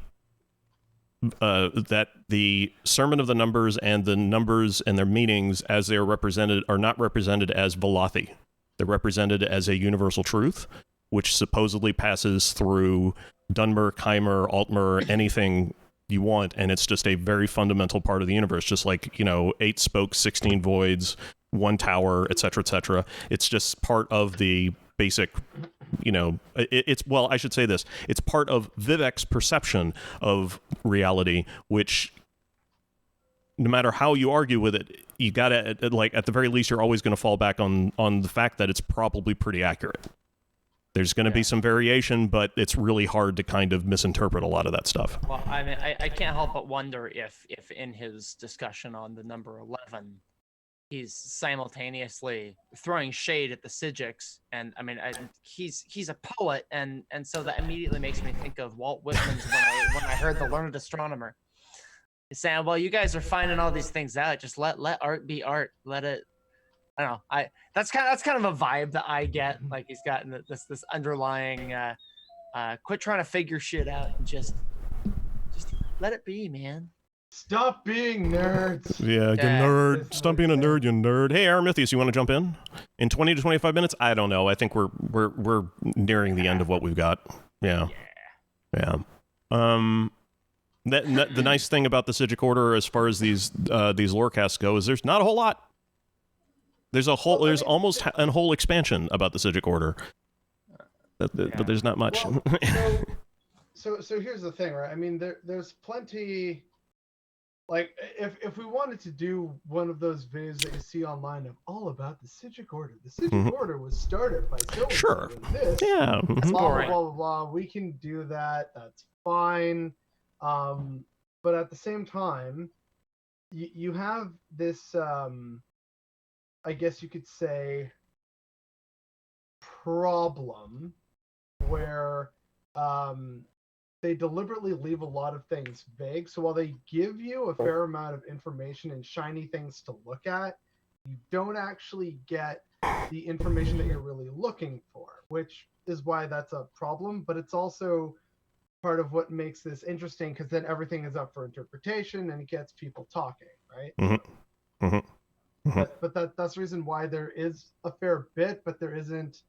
Sermon of the Numbers and the numbers and their meanings as they are represented are not represented as Velothi. They're represented as a universal truth, which supposedly passes through Dunmer, Chimer, Altmer, anything you want, and it's just a very fundamental part of the universe, just like 8 spokes, 16 voids, one tower, etc., etc. It's just part of the basic, it's, well, I should say this. It's part of Vivek's perception of reality, which, no matter how you argue with it, you gotta, like, at the very least, you're always going to fall back on the fact that it's probably pretty accurate. There's going to be some variation, but it's really hard to kind of misinterpret a lot of that stuff. Well, I mean, I can't help but wonder if in his discussion on the number 11, he's simultaneously throwing shade at the Psijics, and I mean, he's a poet, and so that immediately makes me think of Walt Whitman's when I heard The Learned Astronomer. He's saying, well, you guys are finding all these things out. Just let art be art. Let it. I don't know. That's kind of a vibe that I get. Like he's got this underlying. Quit trying to figure shit out and just let it be, man. Stop being nerds. Yeah, you nerd. Stop being a nerd, you nerd. Hey, Aramithius, you want to jump in 20 to 25 minutes? I don't know. I think we're nearing the end of what we've got. Yeah. The nice thing about the Psijic Order, as far as these lorecasts go, is there's not a whole lot. There's almost a whole expansion about the Psijic Order, but there's not much. Well, so here's the thing, right? I mean, there's plenty. Like, if we wanted to do one of those videos that you see online of all about the Psijic Order, the Psijic Order was started by so sure, this, yeah, blah blah blah. We can do that. That's fine. But at the same time, you have this. I guess you could say, problem where they deliberately leave a lot of things vague. So while they give you a fair amount of information and shiny things to look at, you don't actually get the information that you're really looking for, which is why that's a problem. But it's also part of what makes this interesting, because then everything is up for interpretation and it gets people talking, right? Mm-hmm. Mm-hmm. But that's the reason why there is a fair bit, but there isn't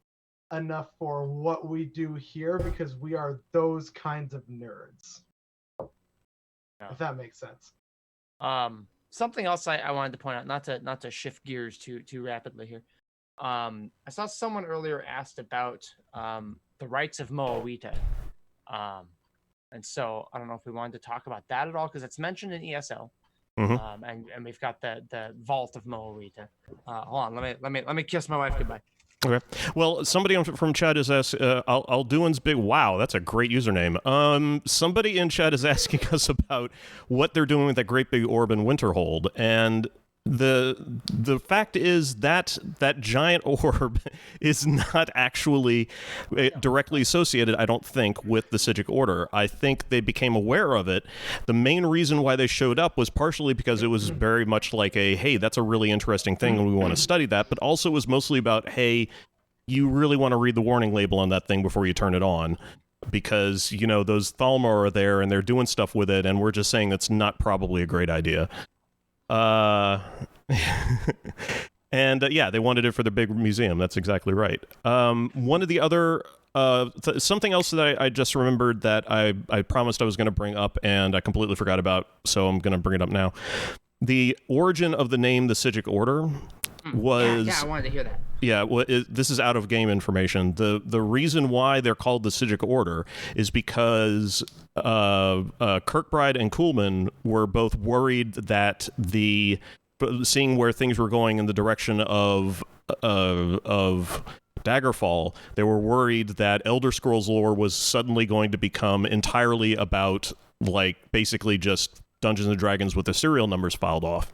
enough for what we do here, because we are those kinds of nerds. If that makes sense. Something else I wanted to point out, not to shift gears too rapidly here. I saw someone earlier asked about the rights of Moawita. And so I don't know if we wanted to talk about that at all, because it's mentioned in ESL. Mm-hmm. And we've got the vault of Moawita. Hold on, let me kiss my wife goodbye. Okay. Well, somebody from chat is asking. Alduin's big. Wow, that's a great username. Somebody in chat is asking us about what they're doing with that great big orb in Winterhold, and the fact is that that giant orb is not actually directly associated, I don't think, with the Psijic Order. I think they became aware of it. The main reason why they showed up was partially because it was very much like a, hey, that's a really interesting thing and we want to study that, but also it was mostly about, hey, you really want to read the warning label on that thing before you turn it on, because, those Thalmor are there and they're doing stuff with it, and we're just saying that's not probably a great idea. And they wanted it for the big museum. That's exactly right. One of the other something else that I just remembered that I promised I was going to bring up and I completely forgot about, so I'm going to bring it up now. The origin of the name the Psijic Order was... Yeah, I wanted to hear that. Yeah, well, this is out-of-game information. The reason why they're called the Psijic Order is because Kirkbride and Kuhlman were both worried that seeing where things were going in the direction of Daggerfall, they were worried that Elder Scrolls lore was suddenly going to become entirely about, like, basically just Dungeons and Dragons with the serial numbers filed off.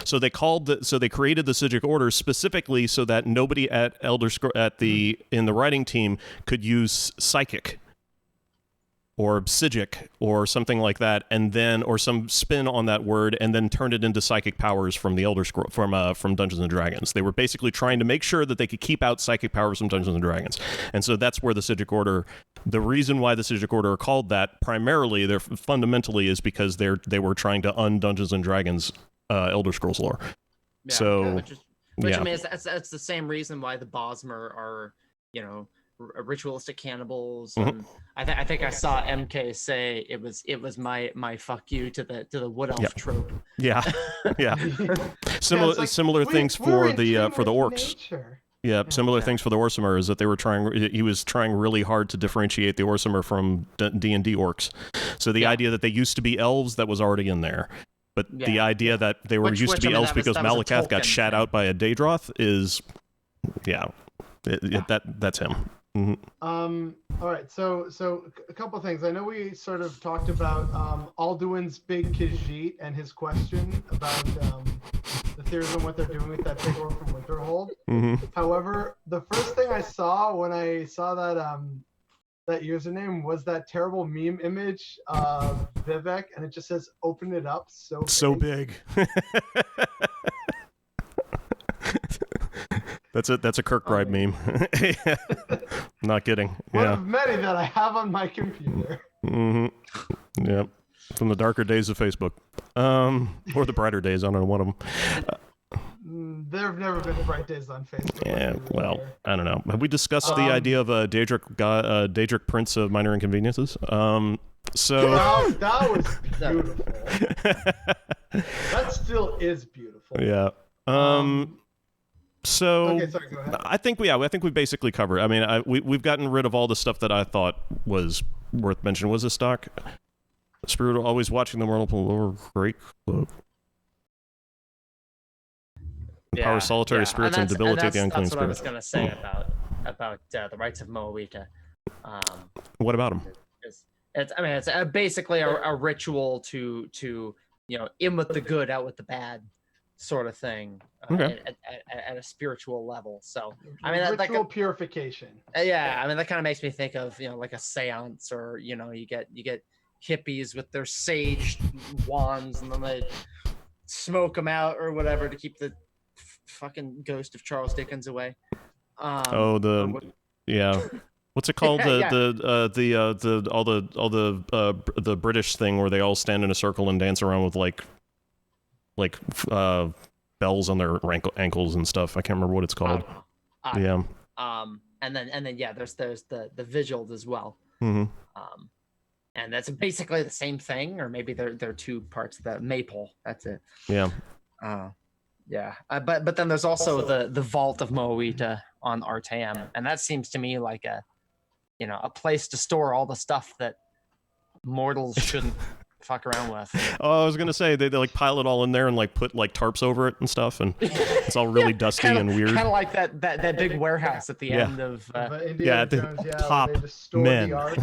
So they created the Psijic Order specifically so that nobody at in the writing team could use psychic or Psijic or something like that, and then or some spin on that word, and then turn it into psychic powers from the Elder Scroll from Dungeons and Dragons. They were basically trying to make sure that they could keep out psychic powers from Dungeons and Dragons, and so that's where the Psijic Order. The reason why the Psijic Order are called that primarily, they're fundamentally, is because they were trying to un-Dungeons and Dragons Elder Scrolls lore. Yeah, so which I mean, that's the same reason why the Bosmer are, ritualistic cannibals. Mhm. And I think I saw MK say it was my fuck you to the wood elf Yep. trope. Yeah, yeah. it's like, Similar things we're for in the tune with orcs. nature. Yeah, similar Yeah. things for the Orsimer is that they were he was trying really hard to differentiate the Orsimer from D&D orcs. So the Yeah. idea that they used to be elves, that was already in there. But the Yeah. idea that they were used to be I mean, elves that was- because that was a Malakath got Tolkien shat thing. out by a Daedroth is, that's him. Mhm. All right, so a couple of things. I know we sort of talked about Alduin's big Khajiit and his question about the theories on what they're doing with that big orc from Winterhold. Mhm. However, the first thing I saw when I saw that that username was that terrible meme image of Vivek, and it just says "Open it up." So big. That's a Kirkbride meme. Not kidding. One Yeah. of many that I have on my computer. Mm-hmm. Yep. From the darker days of Facebook, or the brighter days. I don't know, one of them. There have never been bright days on Facebook. Yeah. Well, I don't know. Have we discussed the Um, idea of a Daedric Prince of Minor Inconveniences? So that was beautiful. That still is beautiful. yeah. So Okay, sorry, go ahead. I think we basically covered. I mean, we've gotten rid of all the stuff that I thought was worth mentioning. Was this stock? Spirit always watching the multiple lower great cloak. Power solitary spirits and debilitate the unclean That's what I was spirits. gonna say about the rites of Moawita. What about them? It's basically a ritual to in with the good, out with the bad, sort of thing. Okay. At a spiritual level. So I mean, Ritual purification. yeah, I mean that kind of makes me think of like a seance, or you get hippies with their sage wands, and then they smoke them out or whatever to keep the fucking ghost of Charles Dickens away. Yeah. What's it called? Yeah, The British thing where they all stand in a circle and dance around with like bells on their ankles and stuff. I can't remember what it's called. Yeah. And then yeah, there's the vigil as well. Mm-hmm. And that's basically the same thing, or maybe they're two parts of the maple. That's it. Yeah. Yeah. But then there's also the vault of Moawita on Artaeum, and that seems to me like a place to store all the stuff that mortals shouldn't fuck around with. Oh, I was gonna say they like pile it all in there and like put like tarps over it and stuff, and it's all really dusty and weird. Kind of like that big warehouse at the end of. Indiana the Jones, top where they just store men. the Ark.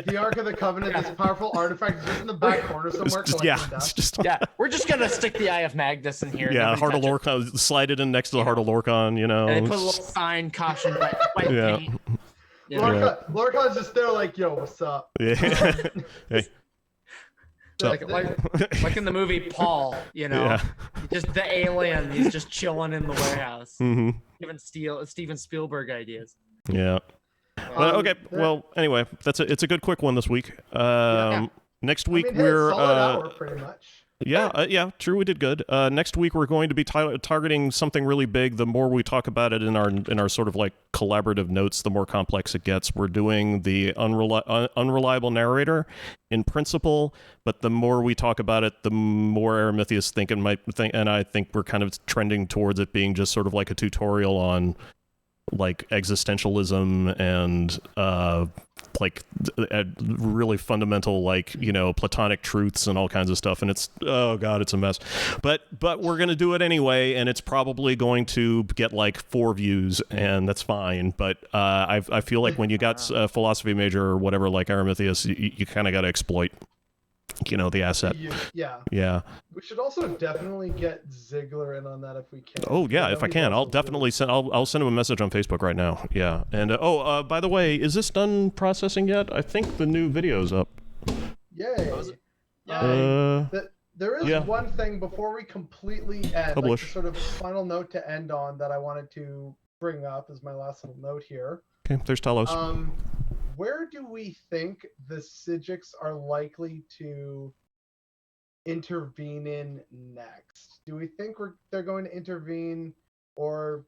The Ark of the Covenant, this powerful artifact, is just in the back corner somewhere. It's collecting dust. Yeah, we're just gonna stick the Eye of Magnus in here. Yeah, Nobody Heart of touch it. Lorcan, slide it in next to the Heart of Lorcan, And they put a little sign, caution, white Yeah. paint. You know? Lorcan's just there like, yo, what's up? Yeah. Hey. Like in the movie Paul, Yeah. just the alien. He's just chilling in the warehouse, Mm-hmm. giving Steven Spielberg ideas. Yeah. Well, okay. Well, anyway, it's a good quick one this week. Next week we're solid hour, pretty much. Yeah, true. We did good. Next week we're going to be targeting something really big. The more we talk about it in our sort of like collaborative notes, the more complex it gets. We're doing the unreliable narrator in principle, but the more we talk about it, the more Aramithius and I think we're kind of trending towards it being just sort of like a tutorial on like existentialism and like really fundamental platonic truths and all kinds of stuff, and it's it's a mess, but we're gonna do it anyway, and it's probably going to get like 4 views, and that's fine. But I feel like when you got a philosophy major or whatever like Aramithius, you kind of got to exploit the asset. Yeah. We should also definitely get Ziegler in on that if we can. Oh yeah, if I can, I'll definitely send. I'll send him a message on Facebook right now. Yeah, and by the way, is this done processing yet? I think the new video's up. Yay! There is one thing before we completely end, like sort of final note to end on that I wanted to bring up as my last little note here. Okay, there's Talos. Where do we think the Psijics are likely to intervene in next? Do we think they're going to intervene, or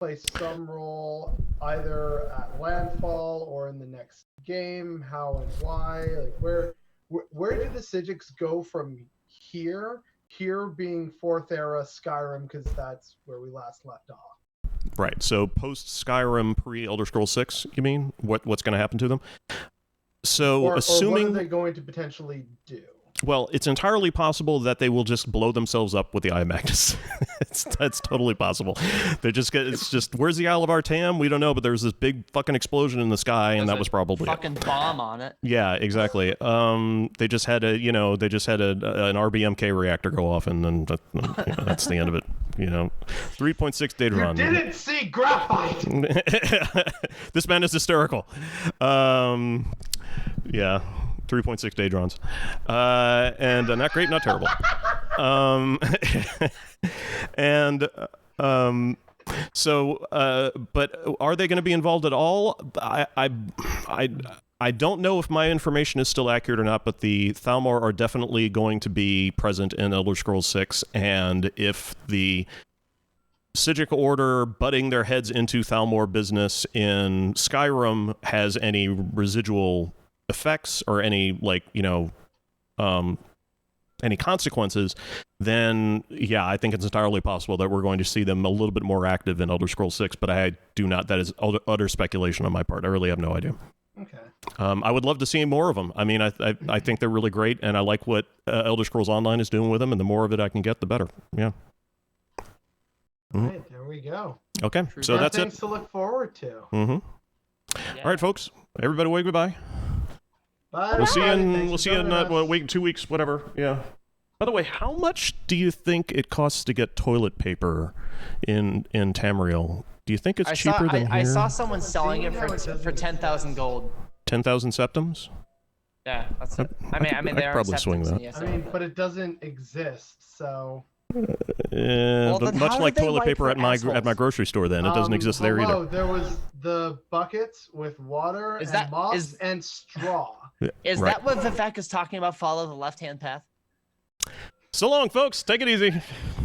play some role either at landfall or in the next game? How and why? Like where do the Psijics go from here? Here being 4th era Skyrim, because that's where we last left off. Right. So post Skyrim, pre Elder Scrolls 6, you mean? What's going to happen to them? So Or assuming, what are they going to potentially do? well, it's entirely possible that they will just blow themselves up with the Eye of Magnus. That's totally possible. It's just, where's the Isle of Artam? We don't know, but there's this big fucking explosion in the sky, and that was probably fucking bomb on it. Yeah, exactly. They just had an RBMK reactor go off, and then that's the end of it. 3.6 data You run. didn't see graphite. This man is hysterical. Yeah. 3.6 Daedrons. And not great, not terrible. But are they going to be involved at all? I don't know if my information is still accurate or not, but the Thalmor are definitely going to be present in Elder Scrolls 6, and if the Psijic Order butting their heads into Thalmor business in Skyrim has any residual effects or any any consequences, then yeah, I think it's entirely possible that we're going to see them a little bit more active in Elder Scrolls 6, but I do not. That is utter speculation on my part. I really have no idea. Okay. I would love to see more of them. I mean, I think they're really great, and I like what Elder Scrolls Online is doing with them, and the more of it I can get, the better. Yeah. All right, there we go. Okay, so that's things it. to look forward to. Mm-hmm. Yeah. All right, folks. Everybody, wave goodbye. Bye. We'll see you everybody. in Thanks we'll for see you in joining us. week, 2 weeks, whatever. Yeah. By the way, how much do you think it costs to get toilet paper in Tamriel? Do you think it's cheaper than I here? saw someone selling it No, it doesn't for 10,000 gold. 10,000 septums? Yeah, that's it. I I mean, could they are probably swing that. I mean, but it doesn't exist, so. But much how like do they toilet wipe paper their at my assholes? grocery store, then it doesn't exist there hello, either. There was the buckets with water Is and that- mops is- and straw. Is Right. that what Vivek is talking about? Follow the left-hand path? So long, folks. Take it easy.